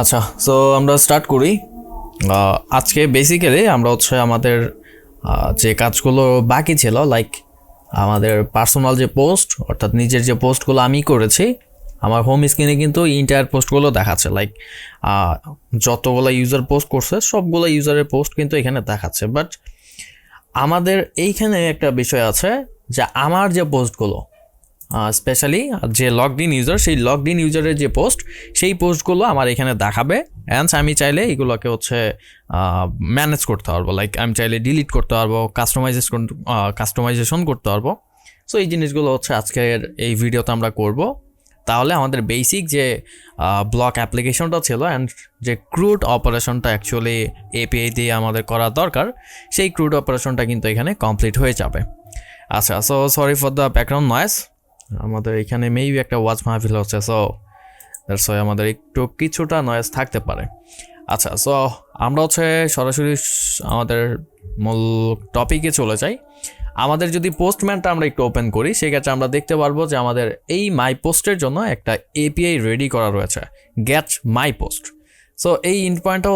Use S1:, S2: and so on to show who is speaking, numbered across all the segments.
S1: আচ্ছা, সো আমরা স্টার্ট করি। আজকে বেসিক্যালি আমরা আমাদের যে কাজগুলো বাকি ছিল, লাইক আমাদের পার্সোনাল যে পোস্ট অর্থাৎ নিজের যে পোস্টগুলো আমি করেছি, আমার হোম স্ক্রিনে কিন্তু ইন্টায়ার পোস্টগুলো দেখাচ্ছে। লাইক যতগুলো ইউজার পোস্ট করছে সবগুলো ইউজারের পোস্ট কিন্তু এখানে দেখাচ্ছে। বাট আমাদের এইখানে একটা বিষয় আছে যে আমার যে পোস্টগুলো স্পেশালি যে লগড ইন ইউজার, সেই লগড ইন ইউজারের যে পোস্ট, সেই পোস্টগুলো আমার এখানে দেখাবে। অ্যান্ড আমি চাইলে এগুলোকে ম্যানেজ করতে পারবো। লাইক আমি চাইলে ডিলিট করতে পারবো, কাস্টমাইজেশন করতে পারবো। সো এই জিনিসগুলো আজকের এই ভিডিওতে আমরা করব। তাহলে আমাদের বেসিক যে ব্লক অ্যাপ্লিকেশনটা ছিল অ্যান্ড যে ক্রুড অপারেশনটা অ্যাকচুয়ালি এপিআই দিয়ে আমাদের করা দরকার, সেই ক্রুড অপারেশনটা কিন্তু এখানে কমপ্লিট হয়ে যাবে। আচ্ছা, so sorry for the background noise. আমাদের এখানে মেবি একটা ওয়াচ মাহফিল হচ্ছে, সো দ্যাটস ওয়াই আমাদের একটু কিছুটা নয়েজ থাকতে পারে। আচ্ছা, সো আমরা সরাসরি আমাদের মূল টপিকে চলে যাই। আমাদের যদি পোস্টম্যানটা আমরা একটু ওপেন করি, সেক্ষেত্রে আমরা দেখতে পারবো যে আমাদের এই মাই পোস্টের জন্য একটা এপিআই রেডি করা রয়েছে, গেট মাই পোস্ট। সো এই ইন্ড পয়েন্টটা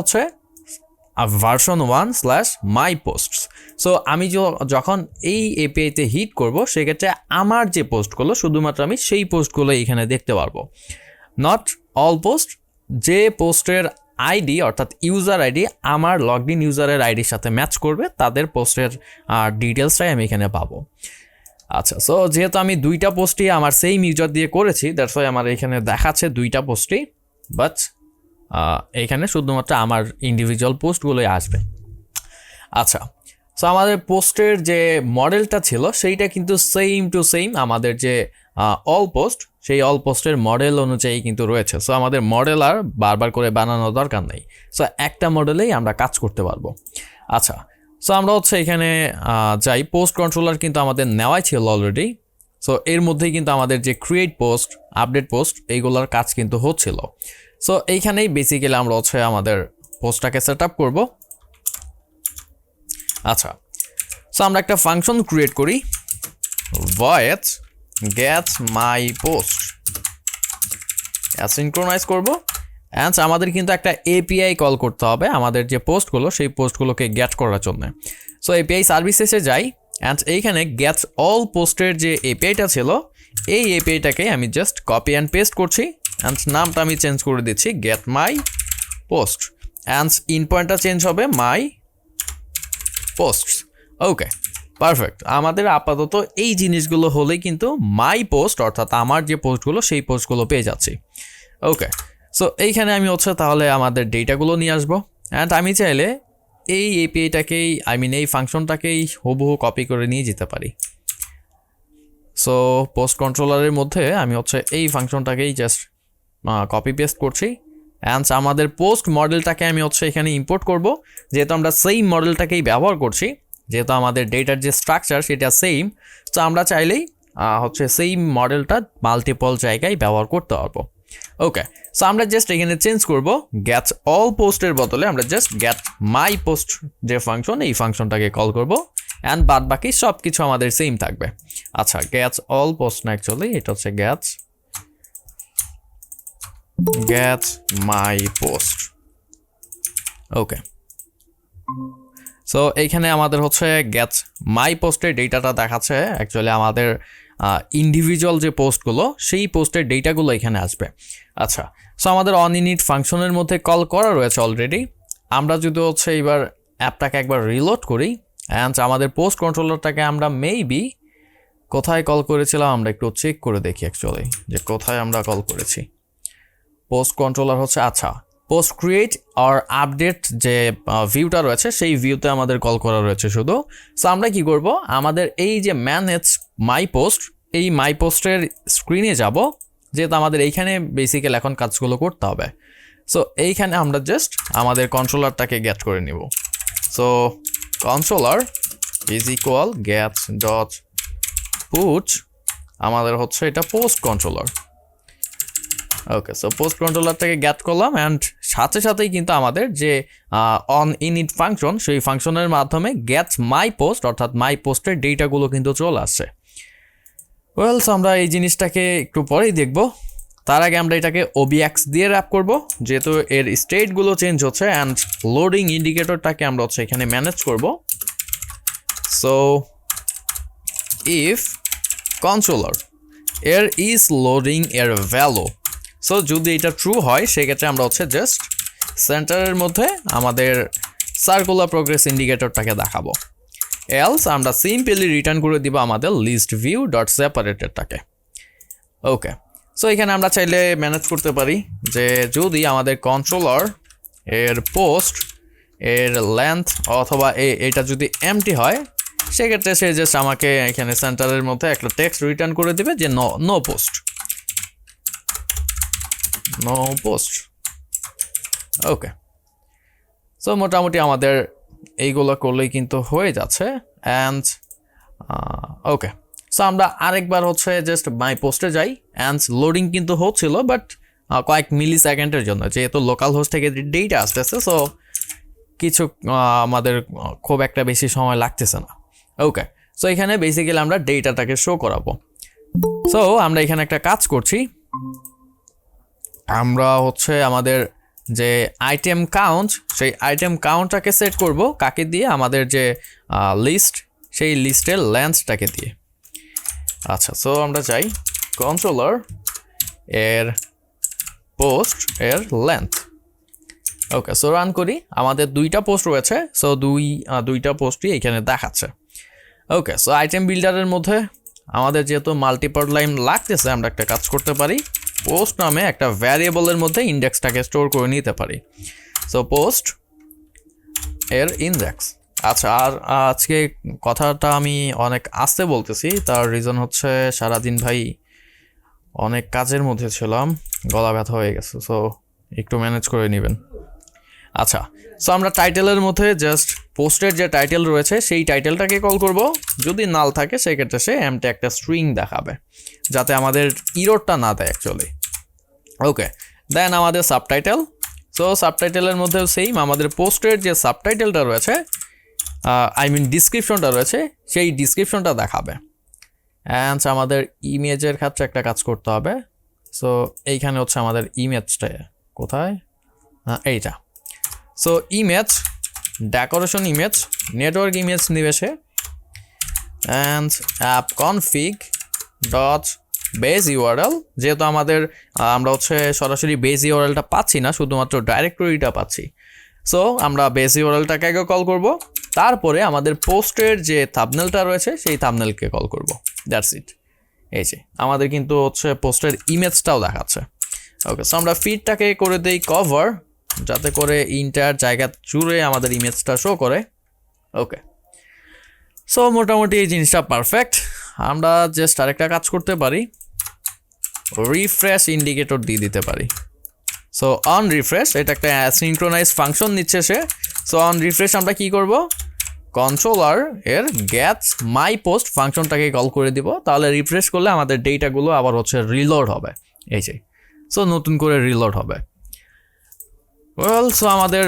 S1: ভার্সন 1/মাই পোস্ট। সো আমি যখন এই এপিআইতে হিট করব, সেক্ষেত্রে আমার যে পোস্টগুলো, শুধুমাত্র আমি সেই পোস্টগুলো এখানে দেখতে পারবো, নট অল পোস্ট। যে পোস্টের আইডি অর্থাৎ ইউজার আইডি আমার লগড ইন ইউজারের আইডির সাথে ম্যাচ করবে, তাদের পোস্টের ডিটেলসটাই আমি এখানে পাবো। আচ্ছা, সো যেহেতু আমি দুইটা পোস্টই আমার সেম ইউজার দিয়ে করেছি, দ্যাটস ওয়াই আমার এখানে দেখাচ্ছে দুইটা পোস্টই, বাট এইখানে শুধুমাত্র আমার ইন্ডিভিজুয়াল পোস্টগুলোই আসবে। আচ্ছা, সো আমাদের পোস্টের যে মডেলটা ছিল, সেইটা কিন্তু সেম টু সেম আমাদের যে অল পোস্ট, সেই অল পোস্টের মডেল অনুযায়ী কিন্তু রয়েছে। সো আমাদের মডেল আর বারবার করে বানানোর দরকার নেই। সো একটা মডেলেই আমরা কাজ করতে পারবো। আচ্ছা, সো আমরা এখানে যাই। পোস্ট কন্ট্রোলার কিন্তু আমাদের নেওয়াই ছিল অলরেডি। সো এর মধ্যেই কিন্তু আমাদের যে ক্রিয়েট পোস্ট, আপডেট পোস্ট, এইগুলোর কাজ কিন্তু হচ্ছিল। সো এইখানেই বেসিক্যালি আমরা আমাদের পোস্টটাকে সেট আপ করবো। আচ্ছা, সো আমরা একটা ফাংশন ক্রিয়েট করি, void get my post, asynchronise করব। অ্যান্ড আমাদের কিন্তু একটা এপিআই কল করতে হবে আমাদের যে পোস্টগুলো, সেই পোস্টগুলোকে গেট করার জন্য। সো এপিআই সার্ভিসেসে যাই, অ্যান্ড এইখানে গেট অল পোস্টের যে এপিআইটা ছিল, এই এপিআইটাকে আমি জাস্ট কপি অ্যান্ড পেস্ট করছি। অ্যান্ড নামটা আমি চেঞ্জ করে দিচ্ছি get my post, and in পয়েন্টটা চেঞ্জ হবে মাই পোস্ট। ওকে, পারফেক্ট। আমাদের আপাতত এই জিনিসগুলো হলেই কিন্তু মাই পোস্ট অর্থাৎ আমার যে পোস্টগুলো, সেই পোস্টগুলো পেয়ে যাচ্ছি। ওকে, সো এইখানে আমি তাহলে আমাদের ডেটাগুলো নিয়ে আসবো। অ্যান্ড আমি চাইলে এই এপিআইটাকেই, এই ফাংশনটাকেই হুবহু কপি করে নিয়ে যেতে পারি। সো পোস্ট কন্ট্রোলারের মধ্যে আমি এই ফাংশনটাকেই জাস্ট কপি পেস্ট করছি। অ্যান্ড আমাদের পোস্ট মডেলটাকে আমি এখানে ইম্পোর্ট করব, যেহেতু আমরা সেম মডেলটাকেই ব্যবহার করছি, যেহেতু আমাদের ডেটার যে স্ট্রাকচার সেটা সেম। তো আমরা চাইলেই সেম মডেলটা মাল্টিপল জায়গায় ব্যবহার করতে পারবো। ওকে, সো আমরা জাস্ট এখানে চেঞ্জ করব, গেট অল পোস্টের বদলে আমরা জাস্ট গেট মাই পোস্ট যে ফাংশন, এই ফাংশনটাকে কল করব। অ্যান্ড বাদ বাকি সব কিছু আমাদের সেম থাকবে। আচ্ছা, গেট অল পোস্ট না, অ্যাকচুয়ালি এটা get my post. Okay, so এইখানে আমাদের গেট মাই পোস্টের ডেটাটা দেখাচ্ছে। অ্যাকচুয়ালি আমাদের ইন্ডিভিজুয়াল যে পোস্টগুলো, সেই পোস্টের ডেটাগুলো এখানে আসবে। আচ্ছা, সো আমাদের অন ইনিট ফাংশনের মধ্যে কল করা রয়েছে অলরেডি। আমরা যদি এবার অ্যাপটাকে একবার রিলোড করি, অ্যান্ড আমাদের পোস্ট কন্ট্রোলারটাকে আমরা মেবি কোথায় কল করেছিলাম, আমরা একটু চেক করে দেখি অ্যাকচুয়ালি যে কোথায় আমরা কল করেছি। পোস্ট কন্ট্রোলার আচ্ছা, পোস্ট ক্রিয়েট আর আপডেট যে ভিউটা রয়েছে, সেই ভিউতে আমাদের কল করা রয়েছে শুধু। সো আমরা কি করব, আমাদের এই যে ম্যানেজ মাই পোস্ট, এই মাই পোস্টের স্ক্রিনে যাব, যেহেতু আমাদের এইখানে বেসিক্যালি এখন কাজগুলো করতে হবে। সো এইখানে আমরা জাস্ট আমাদের কন্ট্রোলারটাকে গেট করে নিব। So controller is equal get dot put, আমাদের এটা post controller. Okay, so post কন্ট্রোলারটাকে গেট করলাম, অ্যান্ড সাথে সাথেই কিন্তু আমাদের যে অন ইনিট ফাংশন, সেই ফাংশনের মাধ্যমে গেট মাই পোস্ট অর্থাৎ মাই পোস্টের ডেটাগুলো কিন্তু চলে আসছে। ওয়েলস, আমরা এই জিনিসটাকে একটু পরেই দেখব। তার আগে আমরা এটাকে OBX দিয়ে র্যাপ করব, যেহেতু এর স্টেটগুলো চেঞ্জ হচ্ছে অ্যান্ড লোডিং ইন্ডিকেটরটাকে আমরা হচ্ছে এখানে ম্যানেজ করব। সো ইফ কন্ট্রোলার এর ইজ লোডিং এর ভ্যালু, সো যদি এটা ট্রু হয় সেক্ষেত্রে আমরা হচ্ছে জাস্ট সেন্টারের মধ্যে আমাদের সার্কুলার প্রোগ্রেস ইন্ডিকেটরটাকে দেখাবো। এলস আমরা সিম্পলি রিটার্ন করে দিব আমাদের লিস্ট ভিউ ডট সেপারেটেডটাকে। ওকে, সো এখানে আমরা চাইলে ম্যানেজ করতে পারি যে যদি আমাদের কন্ট্রোলার এর পোস্ট এর লেন্থ অথবা এটা যদি এমটি হয় সেক্ষেত্রে সে জাস্ট আমাকে এখানে সেন্টারের মধ্যে একটা টেক্সট রিটার্ন করে দিবে যে নো পোস্ট। ওকে, সো মোটামুটি আমাদের এইগুলো করলেই কিন্তু হয়ে যাচ্ছে। অ্যান্ড ওকে, সো আমরা আরেকবার হচ্ছে জাস্ট মাই পোস্টে যাই অ্যান্ড লোডিং কিন্তু হচ্ছিল বাট কয়েক মিলি সেকেন্ডের জন্য, যেহেতু লোকাল হোস্ট থেকে ডেটা আসতেছে সো কিছু আমাদের খুব একটা বেশি সময় লাগতেছে না। ওকে, সো এখানে বেসিক্যালি আমরা ডেটাটাকে শো করাবো। সো আমরা এখানে একটা কাজ করছি, আমরা হচ্ছে আমাদের যে আইটেম কাউন্ট সেই আইটেম কাউন্টটাকে সেট করব কাকে দিয়ে, আমাদের যে লিস্ট সেই লিস্টের লেন্থটাকে দিয়ে। আচ্ছা, সো আমরা চাই কন্ট্রোলার এর পোস্ট এর লেন্থ। ওকে, সো রান করি, আমাদের দুইটা পোস্ট রয়েছে, সো দুইটা পোস্টই এখানে দেখাচ্ছে। ওকে, সো আইটেম বিল্ডারের মধ্যে আমাদের যেহেতু মাল্টিপল লাইন লাগতেছে আমরা একটা কাজ করতে পারি, পোস্ট নামে একটা ভ্যারিয়েবলের মধ্যে ইন্ডেক্সটাকে স্টোর করে নিতে পারি। সো পোস্ট এর ইন্ডেক্স। আচ্ছা, আর আজকে কথাটা আমি অনেক আস্তে বলতেছি, তার রিজন হচ্ছে সারাদিন ভাই অনেক কাজের মধ্যে ছিলাম, গলা ব্যথা হয়ে গেছে, সো একটু ম্যানেজ করে নেবেন। আচ্ছা, সো আমরা টাইটেলের মধ্যে জাস্ট পোস্টের যে টাইটেল রয়েছে সেই টাইটেলটাকে কল করব, যদি নাল থাকে সেক্ষেত্রে সে এমটি একটা স্ট্রিং দেখাবে যাতে আমাদের ইরোরটা না দেয় অ্যাকচুয়ালি। ওকে, দেন আমাদের সাবটাইটেল। সো সাবটাইটেলের মধ্যেও সেম, আমাদের পোস্টের যে সাবটাইটেলটা রয়েছে ডিসক্রিপশনটা রয়েছে সেই ডিসক্রিপশনটা দেখাবে। অ্যান্ড আমাদের ইমেজের ক্ষেত্রে একটা কাজ করতে হবে। সো এইখানে হচ্ছে আমাদের ইমেজটা কোথায়, এইটা। So image decoration image network image নিবে সে, and app config dot base URL, যেহেতু আমরা হচ্ছে সরাসরি বেস ইউআরএলটা পাচ্ছি না, শুধুমাত্র ডাইরেক্টরিটা পাচ্ছি। সো আমরা বেস ইউআরএলটাকে আগে কল করব, তারপরে আমাদের পোস্টের যে থাম্বনেলটা রয়েছে সেই থাম্বনেলকে কল করব। That's it. এই যে আমাদের কিন্তু হচ্ছে পোস্টের ইমেজটাও দেখাচ্ছে। ওকে, সো আমরা ফিডটাকে করে দেই কভার, যাতে করে ইন্টার জায়গা জুড়ে আমাদের ইমেজটা শো করে। ওকে, সো মোটামুটি এই জিনিসটা পারফেক্ট। আমরা জাস্ট আরেকটা কাজ করতে পারি, রিফ্রেশ ইন্ডিকেটর দিয়ে দিতে পারি। সো অন রিফ্রেশ, এটা একটা সিনক্রোনাইজ ফাংশন নিচ্ছে সে। সো অন রিফ্রেশ আমরা কি করব, কন্ট্রোলার এর গেটস মাই পোস্ট ফাংশনটাকে কল করে দিব, তাহলে রিফ্রেশ করলে আমাদের ডেটাগুলো আবার হচ্ছে রিলোড হবে। এই যে, সো নতুন করে রিলোড হবে। ওয়েল, সো আমাদের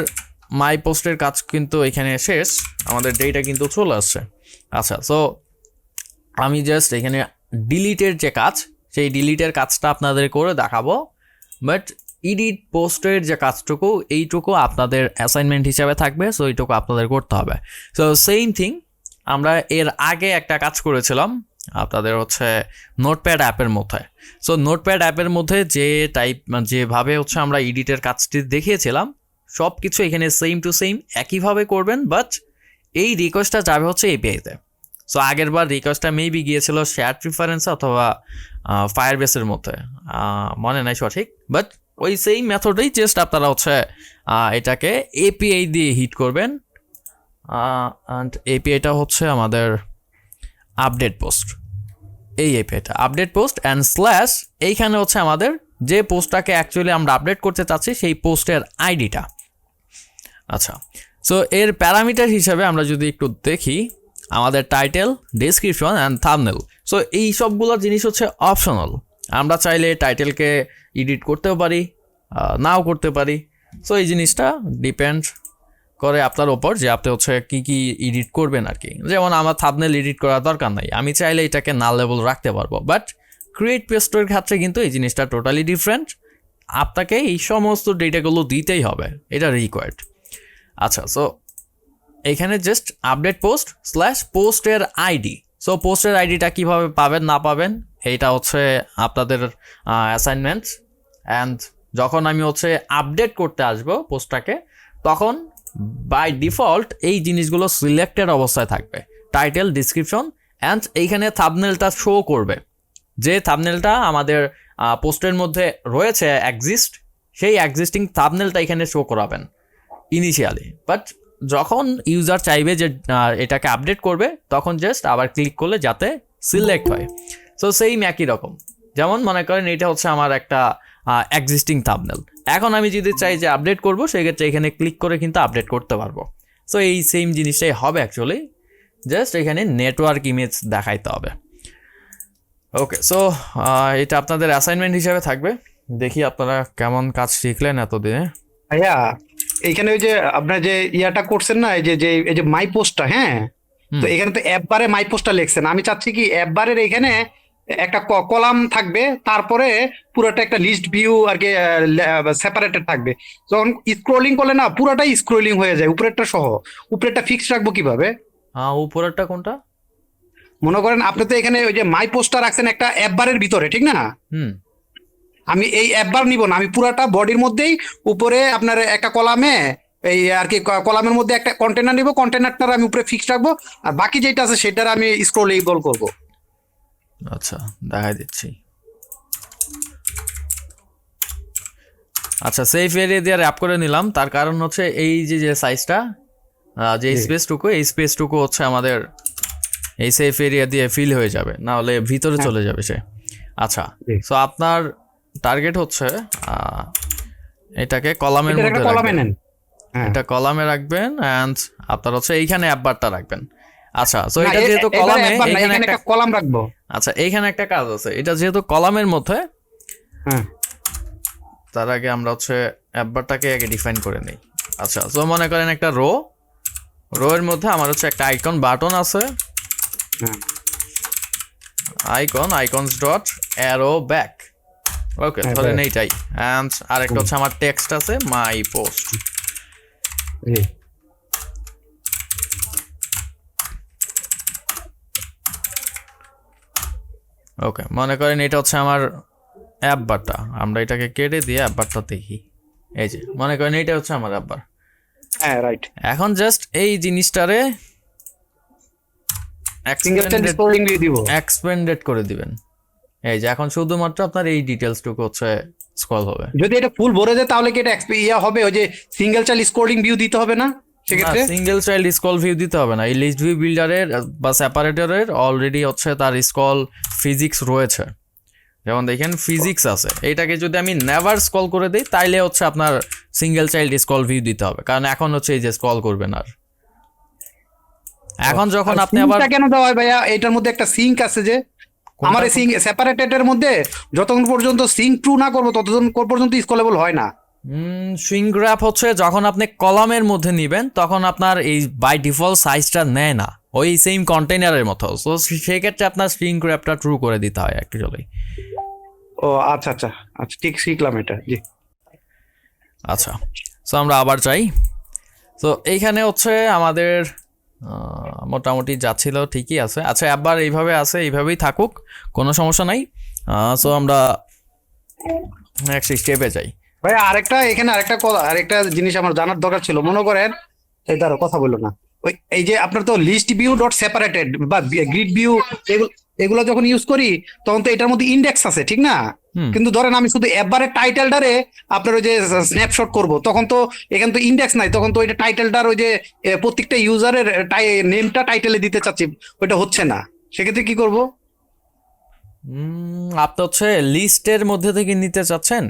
S1: মাই পোস্টের কাজ কিন্তু এখানে শেষ, আমাদের ডেটা কিন্তু চলে আসছে। আচ্ছা, সো আমি জাস্ট এখানে ডিলিটের যে কাজ সেই ডিলিটের কাজটা আপনাদের করে দেখাবো, বাট এডিট পোস্টের যে কাজটুকু এইটুকু আপনাদের অ্যাসাইনমেন্ট হিসাবে থাকবে, সো এইটুকু আপনাদের করতে হবে। সো সেম থিং আমরা এর আগে একটা কাজ করেছিলাম আপনাদের হচ্ছে নোটপ্যাড অ্যাপের মধ্যে। সো নোটপ্যাড অ্যাপের মধ্যে যেভাবে হচ্ছে আমরা এডিটের কাজটি দেখিয়েছিলাম সব কিছু এখানে সেম টু সেম একইভাবে করবেন, বাট এই রিকোয়েস্টটা যাবে হচ্ছে এপিআইতে। সো আগের বার রিকোয়েস্টটা মেবি গিয়েছিল শেয়ার প্রিফারেন্স অথবা ফায়ারবেসের মধ্যে, মনে নাই সঠিক, বাট ওই সেই মেথডেই জাস্ট আপনারা হচ্ছে এটাকে এপিআই দিয়ে হিট করবেন। অ্যান্ড এপিআইটা হচ্ছে আমাদের আপডেট পোস্ট, এই এপিআইটা আপডেট পোস্ট অ্যান্ড স্ল্যাশ, এইখানে হচ্ছে আমাদের যে পোস্টটাকে অ্যাকচুয়ালি আমরা আপডেট করতে চাচ্ছি সেই পোস্টের আইডিটা। আচ্ছা, সো এর প্যারামিটার হিসাবে আমরা যদি একটু দেখি, আমাদের title, description and thumbnail. So এই সবগুলো জিনিস হচ্ছে অপশনাল, আমরা চাইলে টাইটেলকে এডিট করতেও পারি, নাও করতে পারি। সো এই জিনিসটা ডিপেন্ড করে আপনার ওপর যে আপনি হচ্ছে কী এডিট করবেন আর কি। যেমন আমার থাম্বনেল এডিট করার দরকার নাই, আমি চাইলে এটাকে নাল লেভেল রাখতে পারবো, বাট ক্রিয়েট পেস্টের ক্ষেত্রে কিন্তু এই জিনিসটা টোটালি ডিফারেন্ট, আপনাকে এই সমস্ত ডেটাগুলো দিতেই হবে, এটা রিকোয়ার্ড। আচ্ছা, সো এইখানে জাস্ট আপডেট পোস্ট স্ল্যাশ পোস্টের আইডি। সো পোস্টের আইডিটা কীভাবে পাবেন না পাবেন এইটা হচ্ছে আপনাদের অ্যাসাইনমেন্টস। অ্যান্ড যখন আমি হচ্ছে আপডেট করতে আসবো পোস্টটাকে, তখন বাই ডিফল্ট এই জিনিসগুলো সিলেক্টেড অবস্থায় থাকবে, টাইটেল, ডিসক্রিপশন অ্যান্ড এইখানে থাম্বনেলটা শো করবে। যে থাম্বনেলটা আমাদের পোস্টের মধ্যে রয়েছে এক্সিস্ট, সেই এক্সিস্টিং থাম্বনেলটা এখানে শো করাবেন ইনিশিয়ালি। বাট যখন ইউজার চাইবে যে এটাকে আপডেট করবে, তখন জাস্ট আবার ক্লিক করলে যাতে সিলেক্ট হয়। সো সেম একই রকম, যেমন মনে করেন এটা হচ্ছে আমার একটা এক্সিস্টিং থাম্বনেল, এখন আমি যদি চাই যে আপডেট করবো, সেক্ষেত্রে এখানে ক্লিক করে কিন্তু আপডেট করতে পারবো। সো এই সেম জিনিসটাই হবে অ্যাকচুয়ালি, জাস্ট এখানে নেটওয়ার্ক ইমেজ দেখাইতে হবে। ওকে, সো এটা আপনাদের অ্যাসাইনমেন্ট হিসাবে থাকবে। দেখি আপনারা কেমন কাজ শিখলেন এতদিনে।
S2: ভাইয়া এইখানে ওই যে আপনার যে ইয়াটা করছেন না, এই যে মাই পোস্টটা, হ্যাঁ, তো এখানে তো অ্যাপ বারে মাই পোস্টটা লিখছেন, আমি চাচ্ছি কি অ্যাপ বারের এখানে একটা কলাম থাকবে, তারপরে পুরোটা একটা লিস্ট ভিউ আর কি সেপারেটেড থাকবে। যখন স্ক্রোলিং করলে না পুরোটাই স্ক্রোলিং হয়ে যায় উপরেরটা সহ। উপরেরটা ফিক্স রাখবো কিভাবে?
S1: উপরেরটা কোনটা?
S2: মনে করেন আপনি তো এখানে ওই যে মাই পোস্টটা রাখছেন একটা অ্যাপ বারের ভিতরে, ঠিক না? আমি এই অ্যাপ বার নিব না, আমি পুরাটা বডির মধ্যেই উপরে আপনার একটা কলামে এই আর কি কলামের মধ্যে একটা কন্টেনার নিব, কন্টেনারটার আমি উপরে ফিক্স রাখবো, আর বাকি যেটা আছে সেটার আমি স্ক্রোলেবল করব।
S1: আচ্ছা, দেখাই দিচ্ছি। আচ্ছা, সেফ এরিয়া দিয়ে র্যাপ করে নিলাম, তার কারণ হচ্ছে এই যে সাইজটা, যে স্পেসটুকু, এই স্পেসটুকু হচ্ছে আমাদের এই সেফ এরিয়া দিয়ে ফিল হয়ে যাবে, না হলে ভিতরে চলে যাবে সে। আচ্ছা, সো আপনার টার্গেট হচ্ছে এটাকে কলামের মধ্যে রাখবেন, এটা কলামে রাখবেন, এন্ড আপনার হচ্ছে এইখানে অ্যাপ বারটা রাখবেন। আচ্ছা, সো এটা যেহেতু কলামে, এইখানে একটা
S2: কলাম রাখবো।
S1: আচ্ছা, এইখানে একটা কাজ আছে, এটা যেহেতু কলামের মধ্যে, তার আগে আমরা হচ্ছে অ্যাপ বারটাকে আগে ডিফাইন করে নিই। আচ্ছা, সো মনে করেন একটা রো এর মধ্যে আমার হচ্ছে একটা আইকন বাটন আছে, আইকনস ডট অ্যারো ব্যাক। ওকে, ধরেন এইটাই। এন্ড আরেকটা হচ্ছে আমার টেক্সট আছে মাই পোস্ট। ওকে, মনে করেন এটা হচ্ছে আমার অ্যাপ বারটা, আমরা এটাকে কেটে দিয়ে অ্যাপ বারটা দেখি। এই যে মনে করেন এইটা হচ্ছে আমার অ্যাপ বার।
S2: হ্যাঁ, রাইট।
S1: এখন জাস্ট এই জিনিসটারে এক্সপেন্ডেড করে দিবেন। এই যে এখন শুধুমাত্র আপনার এই ডিটেলসটুকু হচ্ছে স্ক্রল হবে।
S2: যদি এটা ফুল ভরে যায় তাহলে কি এটা ইয়া হবে, ওই যে সিঙ্গেল চাইল্ড স্ক্রোলিং ভিউ দিতে হবে না? সেক্ষেত্রে
S1: সিঙ্গেল চাইল্ড স্ক্রল ভিউ দিতে হবে না, এই লিস্ট ভিউ বিল্ডারের বা সেপারেটরের অলরেডি হচ্ছে তার স্ক্রল ফিজিক্স রয়েছে। যেমন দেখেন ফিজিক্স আছে, এইটাকে যদি আমি নেভার স্ক্রল করে দিই তাইলে হচ্ছে আপনার সিঙ্গেল চাইল্ড স্ক্রল ভিউ দিতে হবে, কারণ এখন হচ্ছে এই যে স্ক্রল করবেন আর। এখন যখন আপনি আবার
S2: কেন দেওয়া হয় ভাইয়া? এটার মধ্যে একটা সিঙ্ক আছে যে আমার এই সিঙ্ক সেপারেটেডের মধ্যে, যতক্ষণ পর্যন্ত সিঙ্ক ট্রু না করবো ততক্ষণ পর্যন্ত স্ক্রলেবল হয় না।
S1: সুইং গ্র্যাপ হচ্ছে যখন আপনি কলামের মধ্যে নিবেন তখন আপনার এই বাই ডিফল্ট সাইজটা নেয় না, ওই সেম কন্টেইনারের মতো। সো সেক্ষেত্রে আপনার সুইং গ্র্যাপটা ট্রু করে দিতে হয় অ্যাকচুয়ালি।
S2: ও আচ্ছা আচ্ছা আচ্ছা, ঠিক শিখলাম এটা। জি,
S1: আচ্ছা, সো আমরা আবার চাই। তো এইখানে হচ্ছে আমাদের মোটামুটি যাচ্ছিল, ঠিকই আছে। আচ্ছা, আবার এইভাবে আছে, এইভাবেই থাকুক, কোনো সমস্যা নাই। সো আমরা নেক্সট স্টেপে যাই।
S2: ভাই এখানে আরেকটা জিনিস আমার জানার দরকার ছিল। মনে করেন এই ধরো, কথা বললো না, ওই এই যে আপনার তো লিস্ট ভিউ ডট সেপারেটেড বা গ্রিড ভিউ, এগুলো যখন ইউজ করি তখন তো এটার মধ্যে ইন্ডেক্স আছে, ঠিক না? কিন্তু ধরেন আমি শুধু একবারে টাইটেলটারে আপনার ওই যে স্ন্যাপশট করব, তখন তো এখানে তো ইন্ডেক্স নাই, তখন তো ওইটা টাইটেলটার ওই যে প্রত্যেকটা ইউজারের নেমটা টাইটেলে দিতে চাচ্ছি, ওইটা হচ্ছে না, সেক্ষেত্রে কি করব?
S1: আপনি হচ্ছে লিস্টের মধ্যে থেকে নিতে চাচ্ছেন?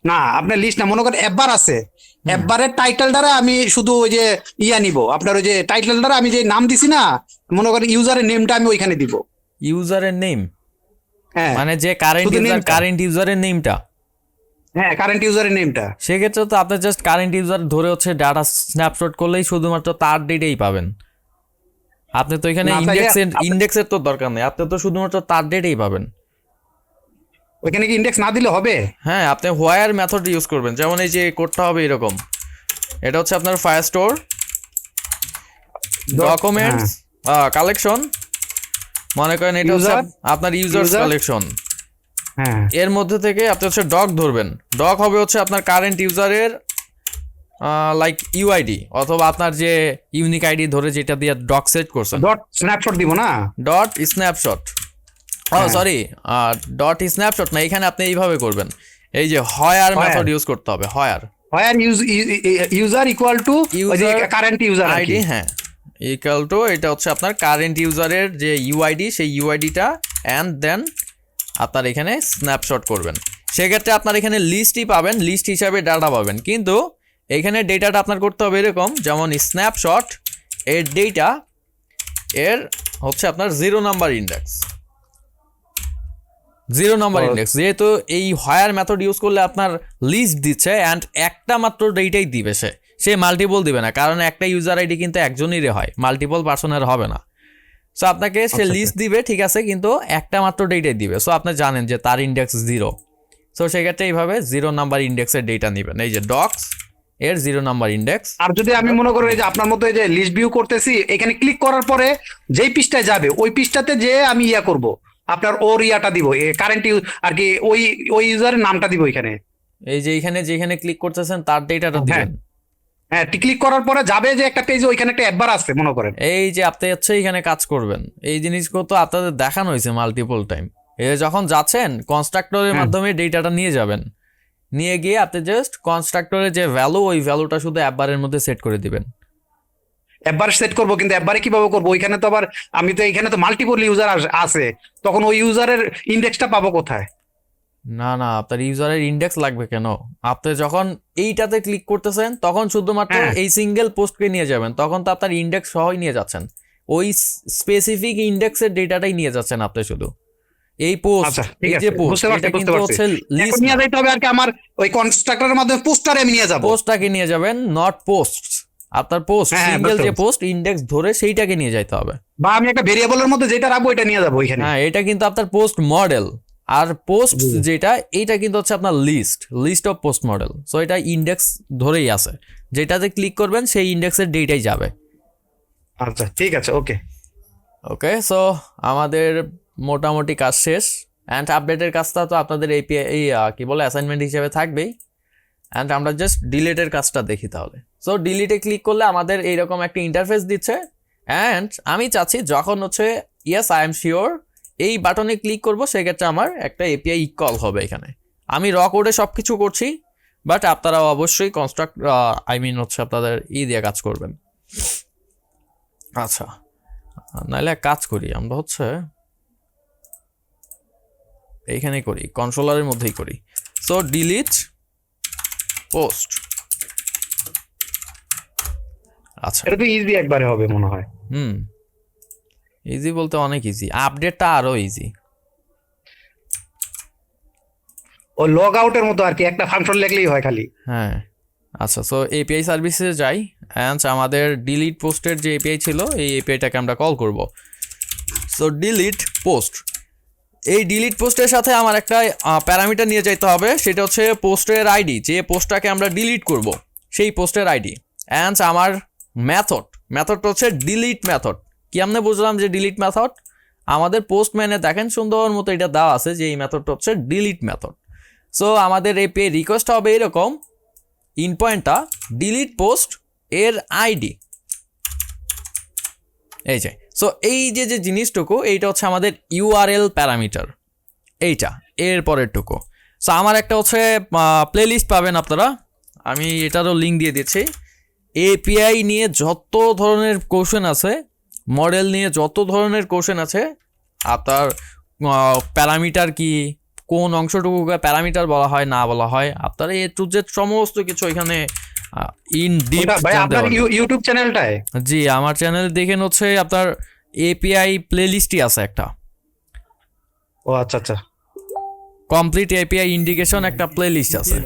S2: না, আপনার লিস্ট না, মনে করেন একবার আছে, একবারের টাইটেল দ্বারা আমি শুধু ওই যে ইয়া নিব, আপনার ওই যে টাইটেল দ্বারা আমি যে নাম দিছি না, মনে করেন ইউজারের নেমটা আমি ওইখানে দিব।
S1: ইউজারের নেম?
S2: হ্যাঁ,
S1: মানে যে কারেন্ট ইউজারের নেমটা?
S2: হ্যাঁ, কারেন্ট ইউজারের নেমটা।
S1: সেক্ষেত্রে তো আপনি জাস্ট কারেন্ট ইউজার ধরে হচ্ছে ডাটা স্ন্যাপশট করলেই শুধুমাত্র তার ডেটাই পাবেন। আপনি তো এখানে ইন্ডেক্সের তো দরকার নেই, আপনি তো শুধুমাত্র তার ডেটাই পাবেন।
S2: ওইখানে কি ইন্ডেক্স না দিলে হবে?
S1: হ্যাঁ, আপনি হোয়ার মেথড ইউজ করবেন, যেমন এই যে কোডটা হবে এরকম। এটা হচ্ছে আপনার ফায়ারস্টোর ডকুমেন্টস কালেকশন, মনে করেন এটা হচ্ছে আপনার ইউজার্স কালেকশন।
S2: হ্যাঁ,
S1: এর মধ্যে থেকে আপনি হচ্ছে ডগ ধরবেন। ডগ হবে হচ্ছে আপনার কারেন্ট ইউজারের লাইক ইউআইডি, অথবা আপনার যে ইউনিক আইডি ধরে যেটা দিয়ে ডগ সেট করছেন।
S2: ডট স্ন্যাপশট দিব না?
S1: Dot snapshot, sorry, dot snapshot না, এখানে আপনি এইভাবে করবেন, এই যে হয়ার মেথড ইউজ করতে হবে। হয়ার
S2: user equal to current user
S1: ID, হ্যাঁ, ইকুয়াল টু এটা হচ্ছে আপনার কারেন্ট ইউজারের যে ইউআইডি, সেই ইউআইডিটা অ্যান্ড দেন আপনার এখানে স্ন্যাপশট করবেন। সেক্ষেত্রে আপনার এখানে লিস্টই পাবেন, লিস্ট হিসাবে ডাটা পাবেন, কিন্তু এখানে ডেটাটা আপনার করতে হবে এরকম, যেমন স্ন্যাপশট এর ডেটা এর হচ্ছে আপনার 0 নাম্বার ইন্ডেক্স। 0 নাম্বার ইন্ডেক্স, যেহেতু এই হায়ার মেথড ইউজ করলে আপনার লিস্ট দিচ্ছে অ্যান্ড একটা মাত্র ডেটাই দিবে, সে মাল্টিপল দিবে না, কারণ একটা ইউজার আইডি কিন্তু একজনেরই হয়, মাল্টিপল পার্সনের হবে না। সো আপনাকে সে লিস্ট দিবে, ঠিক আছে, কিন্তু একটা মাত্র ডেটাই দিবে। সো আপনি জানেন যে তার ইন্ডেক্স 0। সো সেক্ষেত্রে এইভাবে 0 নাম্বার ইন্ডেক্সের ডেটা নেবেন, এই যে ডক্স এর 0 নাম্বার ইন্ডেক্স।
S2: আর যদি আমি মনে করি যে আপনার মতো এই যে লিস্ট ভিউ করতেছি, এখানে ক্লিক করার পরে যেই পৃষ্ঠায় যাবে ওই পৃষ্ঠাতে যে আমি ইয়া করব, আপনার ওর ইয়াটা দিব, কারেন্ট আর কি ওই ইউজারের নামটা দিব এখানে।
S1: এই যে এখানে যেখানে ক্লিক করতেছেন তার ডেটাটা দিবেন।
S2: হ্যাঁ, ক্লিক করার পরে যাবে যে একটা পেজে, ওইখানে একটা অ্যাডবার আছে মনে করেন।
S1: এই যে আপনি হচ্ছে এখানে কাজ করবেন, এই জিনিসগুলো তো আপনাদের দেখানো হয়েছে মাল্টিপল টাইম। এই যখন যাচ্ছেন কনস্ট্রাক্টরের মাধ্যমে ডেটাটা নিয়ে যাবেন, নিয়ে গিয়ে আপনি জাস্ট কনস্ট্রাক্টরের যে ভ্যালু, ওই ভ্যালুটা শুধু অ্যাপবারের মধ্যে সেট করে দিবেন।
S2: একবার সেট করবো, কিন্তু একবারে কিভাবে করবো? ওইখানে তো আবার আমি তো এখানে তো মাল্টিপল ইউজার আছে, তখন ওই ইউজারের ইন্ডেক্সটা পাবো কোথায়?
S1: না না, আপনার ইউজারের ইন্ডেক্স লাগবে কেন? আপনি যখন এইটাতে ক্লিক করতেছেন তখন শুধুমাত্র এই সিঙ্গেল পোস্টকে নিয়ে যাবেন, তখন তো আপনার ইন্ডেক্স সহই নিয়ে যাচ্ছেন, ওই স্পেসিফিক ইন্ডেক্সের ডেটাটাই নিয়ে যাচ্ছেন আপনি শুধু। এই পোস্ট, এই যে পোস্ট, এটা কিন্তু হচ্ছে লিস্ট
S2: নিয়ে যাইতে হবে আর কি, আমার ওই কনস্ট্রাক্টরের মাধ্যমে পোস্টারে আমি নিয়ে যাব,
S1: পোস্টটাকে নিয়ে যাবেন, নট পোস্ট। আপনার পোস্ট সিঙ্গেল যে পোস্ট ইন্ডেক্স ধরে সেইটাকে নিয়ে যাইতে হবে,
S2: বা আমি একটা ভেরিয়েবলের মধ্যে যেটা রাখবো এটা নিয়ে যাবো ওইখানে।
S1: হ্যাঁ, এটা কিন্তু আপনার পোস্ট মডেল। আর পোস্ট যেটা, এইটা কিন্তু হচ্ছে আপনার list of post model. So এটা ইন্ডেক্স ধরেই আছে, যেটাতে ক্লিক করবেন সেই ইন্ডেক্সের ডেটাই যাবে।
S2: আচ্ছা, ঠিক আছে, ওকে
S1: ওকে। সো আমাদের মোটামুটি কাজ শেষ, অ্যান্ড আপডেটের কাজটা তো আপনাদের এই কি বলে অ্যাসাইনমেন্ট হিসেবে থাকবেই। অ্যান্ড আমরা জাস্ট ডিলিটের কাজটা দেখি তাহলে। সো ডিলিটে ক্লিক করলে আমাদের এইরকম একটা ইন্টারফেস দিচ্ছে, অ্যান্ড আমি চাচ্ছি যখন হচ্ছে ইয়েস আই এম শিওর এই বাটনে ক্লিক করব, সেক্ষেত্রে আমার একটা এপিআই কল হবে এখানে। আমি র কোডে সব কিছু করছি, বাট আপনারা অবশ্যই হচ্ছে আপনাদের দিয়ে কাজ করবেন। আচ্ছা, নাহলে এক কাজ করি, আমরা হচ্ছে এইখানে করি, কন্ট্রোলারের মধ্যেই করি। So delete post. আচ্ছা,
S2: এটা তো ইজি একবারে হবে মনে হয়।
S1: ইজি বলতে অনেক ইজি, আপডেটটা আরো ইজি।
S2: ও লগ আউটের মতো আর কি, একটা ফাংশন লিখলেই হয় খালি।
S1: হ্যাঁ, আচ্ছা। সো এপিআই সার্ভিসে যাই, অ্যান্ড আমাদের ডিলিট পোস্টের যে এপিআই ছিল, এই এপিআইটাকে আমরা কল করব। সো ডিলিট পোস্ট, এই ডিলিট পোস্টের সাথে আমার একটা প্যারামিটার নিয়ে যাইতে হবে, সেটা হচ্ছে পোস্টের আইডি, যে পোস্টটাকে আমরা ডিলিট করব সেই পোস্টের আইডি। অ্যান্ড আমার মেথডটা হচ্ছে ডিলিট মেথড। কি আমরা বুঝলাম যে ডিলিট মেথড, আমাদের পোস্ট ম্যানে দেখেন সুন্দর মতো এটা দেওয়া আছে যে এই মেথডটা হচ্ছে ডিলিট মেথড। সো আমাদের এপিআই রিকোয়েস্ট হবে এরকম, ইন পয়েন্টটা ডিলিট পোস্ট এর আইডি, এই যে। সো এই যে জিনিসটুকু, এইটা হচ্ছে আমাদের ইউআরএল প্যারামিটার, এইটা এর পরেরটুকু। সো আমার একটা হচ্ছে প্লেলিস্ট পাবেন আপনারা, আমি এটারও লিঙ্ক দিয়ে দিচ্ছি। এপিআই নিয়ে যত ধরনের কোশ্চেন আছে, মডেল নিয়ে যত ধরনের কোশ্চেন আছে, আপনার প্যারামিটার কি, কোন অংশটুকুকে প্যারামিটার বলা হয় না বলা হয়, আপনারা এ টু জেড সমস্ত কিছু এখানে ইন ডিপ জানতে পারবেন।
S2: ইউটিউব চ্যানেলটায়,
S1: জি, আমার চ্যানেল দেখেন হচ্ছে আপনার এপিআই প্লেলিস্টই আছে একটা।
S2: ও আচ্ছা আচ্ছা,
S1: কমপ্লিট এপিআই ইন্ডিকেশন একটা প্লেলিস্ট আছে,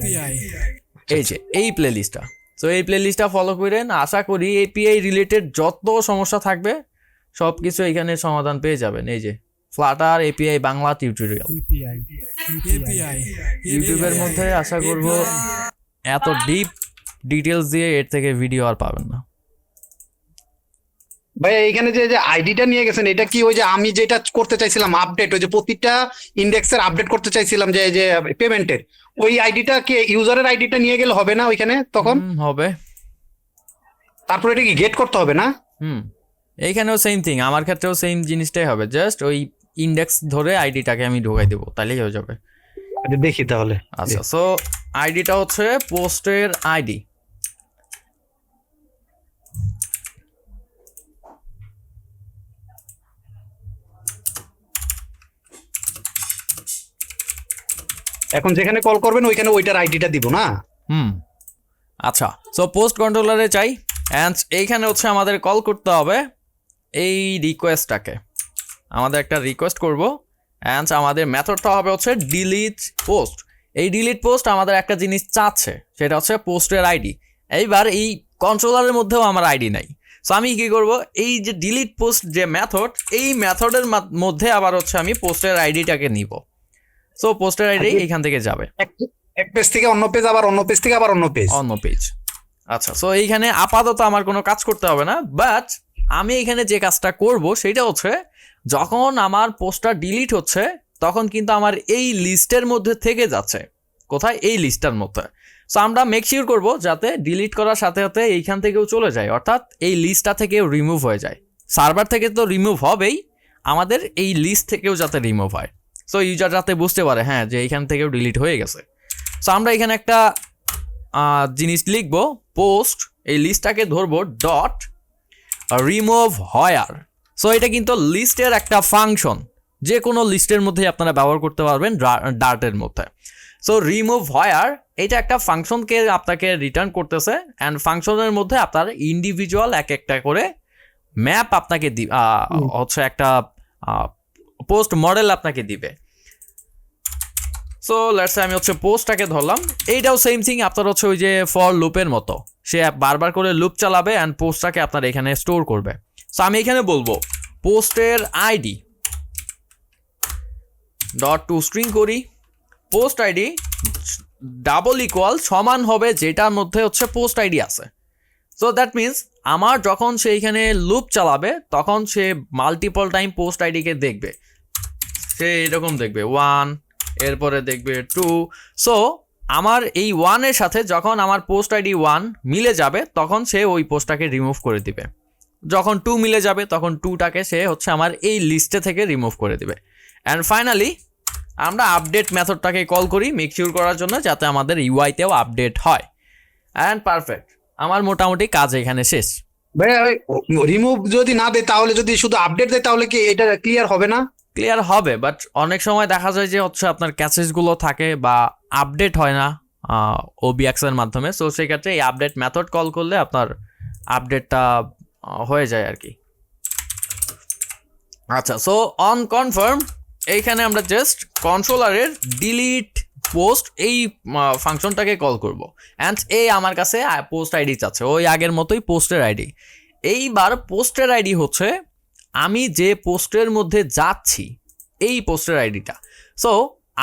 S1: এই যে এই প্লেলিস্টটা। তো এই প্লেলিস্টটা ফলো করেন, আশা করি এপিআই রিলেটেড যত সমস্যা থাকবে সব কিছু এখানে সমাধান পেয়ে যাবেন। এই যে Flutter API Bangla tutorial.
S3: API API
S1: ইউটিউবের মধ্যে আশা করব এত ডিপ ডিটেলস দিয়ে এর থেকে ভিডিও আর পাবেন না।
S2: ভাই এইখানে যে যে আইডিটা নিয়ে গেছেন, এটা কি ওই যে আমি যেটা করতে চাইছিলাম আপডেট, ওই যে প্রতিটা ইন্ডেক্সের আপডেট করতে চাইছিলাম যে যে পেমেন্টের, ওই আইডিটা কি ইউজারের আইডিটা নিয়ে গেলে হবে না ওইখানে তখন?
S1: হবে।
S2: তারপর এটা কি গেট করতে হবে না?
S1: এইখানেও সেম থিং, আমার ক্ষেত্রেও সেম জিনিসটাই হবে, জাস্ট ওই ইন্ডেক্স ধরে আইডিটাকে আমি ঢোকাই দেবো, তাহলেই হয়ে যাবে।
S2: আচ্ছা, দেখি তাহলে।
S1: আচ্ছা, সো আইডিটা হচ্ছে পোস্টের আইডি।
S2: এখন যেখানে কল করবেন ওইখানে ওইটার আইডিটা দিব না?
S1: আচ্ছা, সো পোস্ট কন্ট্রোলারে চাই, অ্যান্ড এইখানে হচ্ছে আমাদের কল করতে হবে এই রিকোয়েস্টটাকে। আমাদের একটা রিকোয়েস্ট করব, অ্যান্ড আমাদের মেথডটা হবে হচ্ছে ডিলিট পোস্ট। এই ডিলিট পোস্ট আমাদের একটা জিনিস চাচ্ছে, সেটা হচ্ছে পোস্টের আইডি। এইবার এই কন্ট্রোলারের মধ্যেও আমার আইডি নাই, সো আমি কি করব, এই যে ডিলিট পোস্ট যে মেথড, এই মেথডের মধ্যে আবার হচ্ছে আমি পোস্টের আইডিটাকে নিব। সো পোস্টের আইডি এইখান থেকে যাবে
S2: এক পেজ থেকে অন্য পেজ, আবার অন্য পেজ থেকে আবার অন্য পেজ।
S1: অন্য পেজ। আচ্ছা, সো এইখানে আপাতত আমার কোনো কাজ করতে হবে না, বাট আমি এখানে যে কাজটা করব সেটা হচ্ছে যখন আমার পোস্টটা ডিলিট হচ্ছে তখন কিন্তু আমার এই লিস্টের মধ্যে থেকে যাচ্ছে। কোথায়? এই লিস্টটার মধ্যে। সো আমরা মেক শিওর করব যাতে ডিলিট করার সাথে সাথে এইখান থেকেও চলে যায়, অর্থাৎ এই লিস্টটা থেকেও রিমুভ হয়ে যায়। সার্ভার থেকে তো রিমুভ হবেই, আমাদের এই লিস্ট থেকেও যাতে রিমুভ হয়, সো ইউজার যাতে বুঝতে পারে হ্যাঁ যে এইখান থেকেও ডিলিট হয়ে গেছে। সো আমরা এখানে একটা জিনিস লিখবো, পোস্ট, এই লিস্টটাকে ধরবো ডট রিমুভ হোয়ার। সো এটা কিন্তু লিস্টের একটা ফাংশন, যে কোনো লিস্টের মধ্যেই আপনারা ব্যবহার করতে পারবেন ডার্টের মধ্যে। সো রিমুভ হোয়ার এটা একটা ফাংশনকে আপনাকে রিটার্ন করতেছে, অ্যান্ড ফাংশনের মধ্যে আপনার ইন্ডিভিজুয়াল এক একটা করে ম্যাপ আপনাকে হচ্ছে একটা পোস্ট মডেল আপনাকে দিবে। সো লেটস সে আমি হচ্ছে পোস্টটাকে ধরলাম, এইটাও সেম থিং, আপনার হচ্ছে ওই যে ফর লুপের মতো, সে বারবার করে লুপ চালাবে অ্যান্ড পোস্টটাকে আপনার এখানে স্টোর করবে। সো আমি এখানে বলবো পোস্টের আইডি ডট টু স্ট্রিং করি, পোস্ট আইডি ডাবল ইকুয়াল সমান হবে যেটার মধ্যে হচ্ছে পোস্ট আইডি আছে। সো দ্যাট মিনস আমার যখন সে এখানে লুপ চালাবে তখন সে মাল্টিপল টাইম পোস্ট আইডিকে দেখবে, সে এরকম দেখবে 1, এরপরে দেখবে 2। সো আমার এই 1-এর সাথে যখন আমার পোস্ট আইডি 1 মিলে যাবে তখন সে ওই পোস্টটাকে রিমুভ করে দিবে, যখন 2 মিলে যাবে তখন 2টাকে সে হচ্ছে আমার এই লিস্টে থেকে রিমুভ করে দিবে। অ্যান্ড ফাইনালি আমরা আপডেট মেথডটাকে কল করি মেক শিওর করার জন্য যাতে আমাদের ইউআইতেও আপডেট হয়। অ্যান্ড পারফেক্ট, আমার মোটামুটি কাজ এখানে শেষ।
S2: ভাই রিমুভ যদি না দেয়, তাহলে যদি শুধু আপডেট দেয় তাহলে কি এটা ক্লিয়ার হবে না?
S1: ক্লিয়ার হবে, বাট অনেক সময় দেখা যায় যে হচ্ছে আপনার ক্যাচেসগুলো থাকে বা আপডেট হয় না ওবিএক্স এর মাধ্যমে। সো সেক্ষেত্রে এই আপডেট মেথড কল করলে আপনার আপডেটটা হয়ে যায় আর কি। আচ্ছা, সো অন কনফার্ম এইখানে আমরা জাস্ট কন্ট্রোলারের ডিলিট পোস্ট এই ফাংশনটাকে কল করব, অ্যান্ড এই আমার কাছে পোস্ট আইডি চাচ্ছে, ওই আগের মতোই পোস্টের আইডি। এইবার পোস্টের আইডি হচ্ছে আমি যে পোস্টের মধ্যে যাচ্ছি এই পোস্টের আইডিটা। সো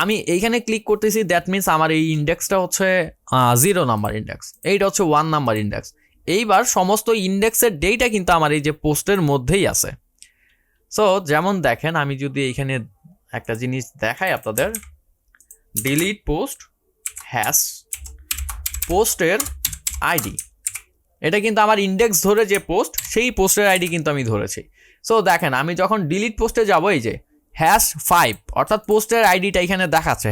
S1: আমি এইখানে ক্লিক করতেছি, দ্যাট মিনস আমার এই ইন্ডেক্সটা হচ্ছে 0 নাম্বার ইন্ডেক্স, এইটা হচ্ছে 1 নাম্বার ইন্ডেক্স। এইবার সমস্ত ইন্ডেক্সের ডেটা কিন্তু আমার এই যে পোস্টের মধ্যেই আছে। সো যেমন দেখেন, আমি যদি এইখানে একটা জিনিস দেখাই আপনাদের, ডিলিট পোস্ট হ্যাশ পোস্টের আইডি, এটা কিন্তু আমার ইন্ডেক্স ধরে যে পোস্ট, সেই পোস্টের আইডি কিন্তু আমি ধরেছি। সো দেখেন, আমি যখন ডিলিট পোস্টে যাব, এই যে #5 অর্থাৎ পোস্টের আইডিটা এখানে দেখাচ্ছে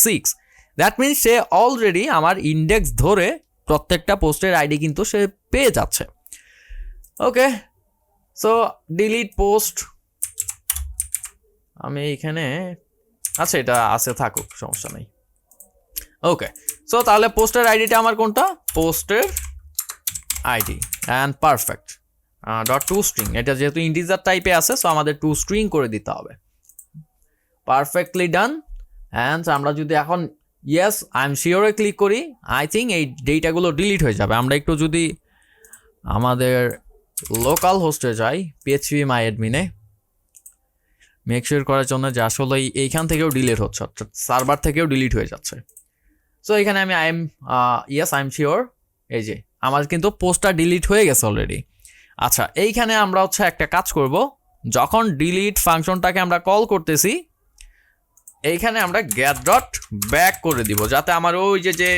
S1: #6, দ্যাট মিনস সে অলরেডি আমার ইন্ডেক্স ধরে প্রত্যেকটা পোস্টের আইডি কিন্তু সে পেয়ে যাচ্ছে। ওকে, সো ডিলিট পোস্ট আমি এখানে, আচ্ছা এটা আছে থাকুক, সমস্যা নেই। ওকে, সো তাহলে পোস্টের আইডিটা আমার কোনটা? পোস্টের ID and perfect dot two string, এটা যেহেতু ইন্টিজার টাইপে আছে সো আমাদের টু স্ট্রিং করে দিতে হবে। Perfectly done. অ্যান্ড আমরা যদি এখন ইয়েস আই এম শিওরে ক্লিক করি, আই থিঙ্ক এই ডেটাগুলো ডিলিট হয়ে যাবে। আমরা একটু যদি আমাদের লোকাল হোস্টে যাই, PHP মাই অ্যাডমিনে, মেক শিওর করার জন্য যে আসলে এইখান থেকেও ডিলিট হচ্ছে, অর্থাৎ সার্ভার থেকেও ডিলিট হয়ে যাচ্ছে। সো এখানে আমি আই এম শিওর, এই যে আমার কিন্তু পোস্টটা ডিলিট হয়ে গেছে অলরেডি। আচ্ছা, এইখানে আমরা হচ্ছে একটা কাজ করব, যখন ডিলিট ফাংশনটাকে আমরা কল করতেছি এইখানে আমরা গেট ডট ব্যাক করে দিব, যাতে আমার ওই যে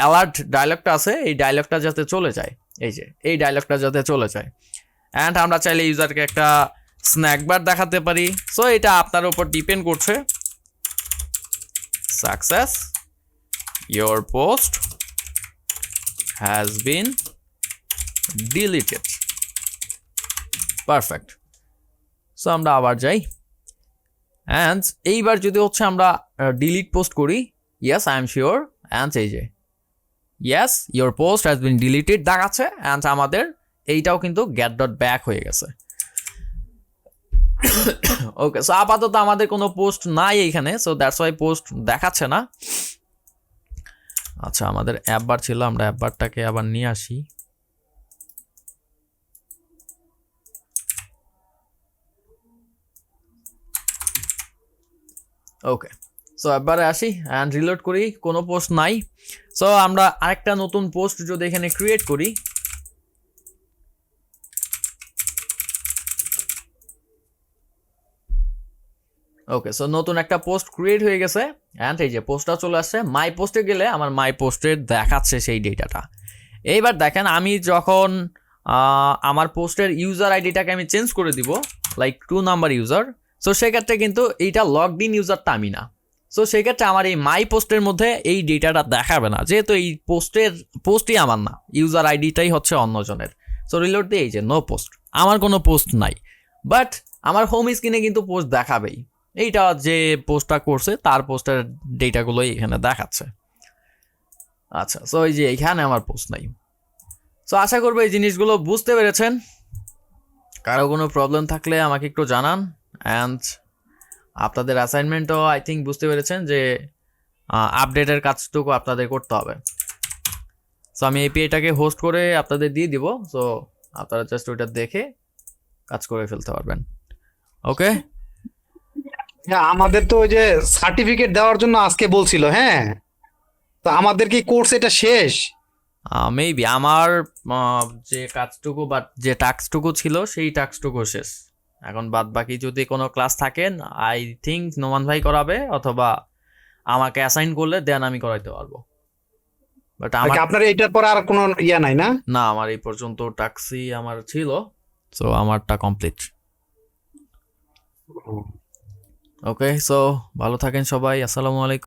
S1: অ্যালার্ট ডায়লগটা আছে এই ডায়লগটা যাতে চলে যায়, এই যে এই ডায়লগটা যাতে চলে যায়। অ্যান্ড আমরা চাইলে ইউজারকে একটা স্ন্যাক বার দেখাতে পারি। সো এটা আপনার উপর ডিপেন্ড করছে। Success, your post has been deleted. Perfect. So আমরা আবার যাই, অ্যান্ড এইবার যদি হচ্ছে আমরা ডিলিট পোস্ট করি, yes I am sure, and এই যে yes your post has been deleted দেখাচ্ছে, অ্যান্ড আমাদের এইটাও কিন্তু গেট ডট ব্যাক হয়ে গেছে। ওকে, সো আপাতত আমাদের কোনো পোস্ট নাই এইখানে, সো দ্যাটস ওয়াই পোস্ট দেখাচ্ছে না। আচ্ছা, আমাদের অ্যাপ বার ছিল, আমরা অ্যাপ বারটাকে আবার নিয়ে আসি। ওকে, সো একবারে আসি অ্যান্ড রিলোড করি, কোনো পোস্ট নাই। সো আমরা আরেকটা নতুন পোস্ট যদি এখানে ক্রিয়েট করি, ওকে, সো নতুন একটা পোস্ট ক্রিয়েট হয়ে গেছে, অ্যান্ড এই যে পোস্টটা চলে আসছে। মাই পোস্টে গেলে আমার মাই পোস্টের দেখাচ্ছে সেই ডেটাটা। এইবার দেখেন, আমি যখন আমার পোস্টের ইউজার আইডিটাকে আমি চেঞ্জ করে দিব, লাইক 2 নাম্বার ইউজার, সো সেক্ষেত্রে কিন্তু এইটা লগড ইন ইউজারটা আমি না। সো সেক্ষেত্রে আমার এই মাই পোস্টের মধ্যে এই ডেটাটা দেখাবে না, যেহেতু এই পোস্টই আমার না, ইউজার আইডিটাই হচ্ছে অন্যজনের। সো রিলোড দিয়ে এই যে নো পোস্ট, আমার কোনো পোস্ট নাই, বাট আমার হোম স্ক্রিনে কিন্তু পোস্ট দেখাবেই। এইটা যে পোস্টটা করছে তার পোস্টের ডেটাগুলোই এখানে দেখাচ্ছে। আচ্ছা, সো এই যে এখানে আমার পোস্ট নাই। সো আশা করবো এই জিনিসগুলো বুঝতে পেরেছেন। কারো কোনো প্রবলেম থাকলে আমাকে একটু জানান। অ্যান্ড আপনাদের অ্যাসাইনমেন্টও আই থিঙ্ক বুঝতে পেরেছেন যে আপডেটের কাজটুকু আপনাদের করতে হবে। সো আমি এপিআইটাকে হোস্ট করে আপনাদের দিয়ে দিব, সো আপনারা জাস্ট ওইটা দেখে কাজ করে ফেলতে পারবেন। ওকে,
S2: হ্যাঁ, আমাদের তো ওই যে সার্টিফিকেট দেওয়ার জন্য আজকে বলছিল, হ্যাঁ, তো আমাদের কি কোর্স এটা শেষ?
S1: মেবি আমার যে কাজটুকু বা যে টাস্কটুকু ছিল সেই টাস্কটুকু শেষ। এখন বাদ বাকি যদি কোনো ক্লাস থাকেন, আই থিঙ্ক নোমান ভাই করাবে, অথবা আমাকে অ্যাসাইন করলে দেন আমি করাইতে পারবো। বাট আমার
S2: আপনার এইটার পর আর কোনো ইয়া নাই না?
S1: না, আমার এই পর্যন্ত টাস্কই আমার ছিল, সো আমারটা কমপ্লিট। ওকে, সো ভালো থাকেন সবাই, আসসালামু আলাইকুম।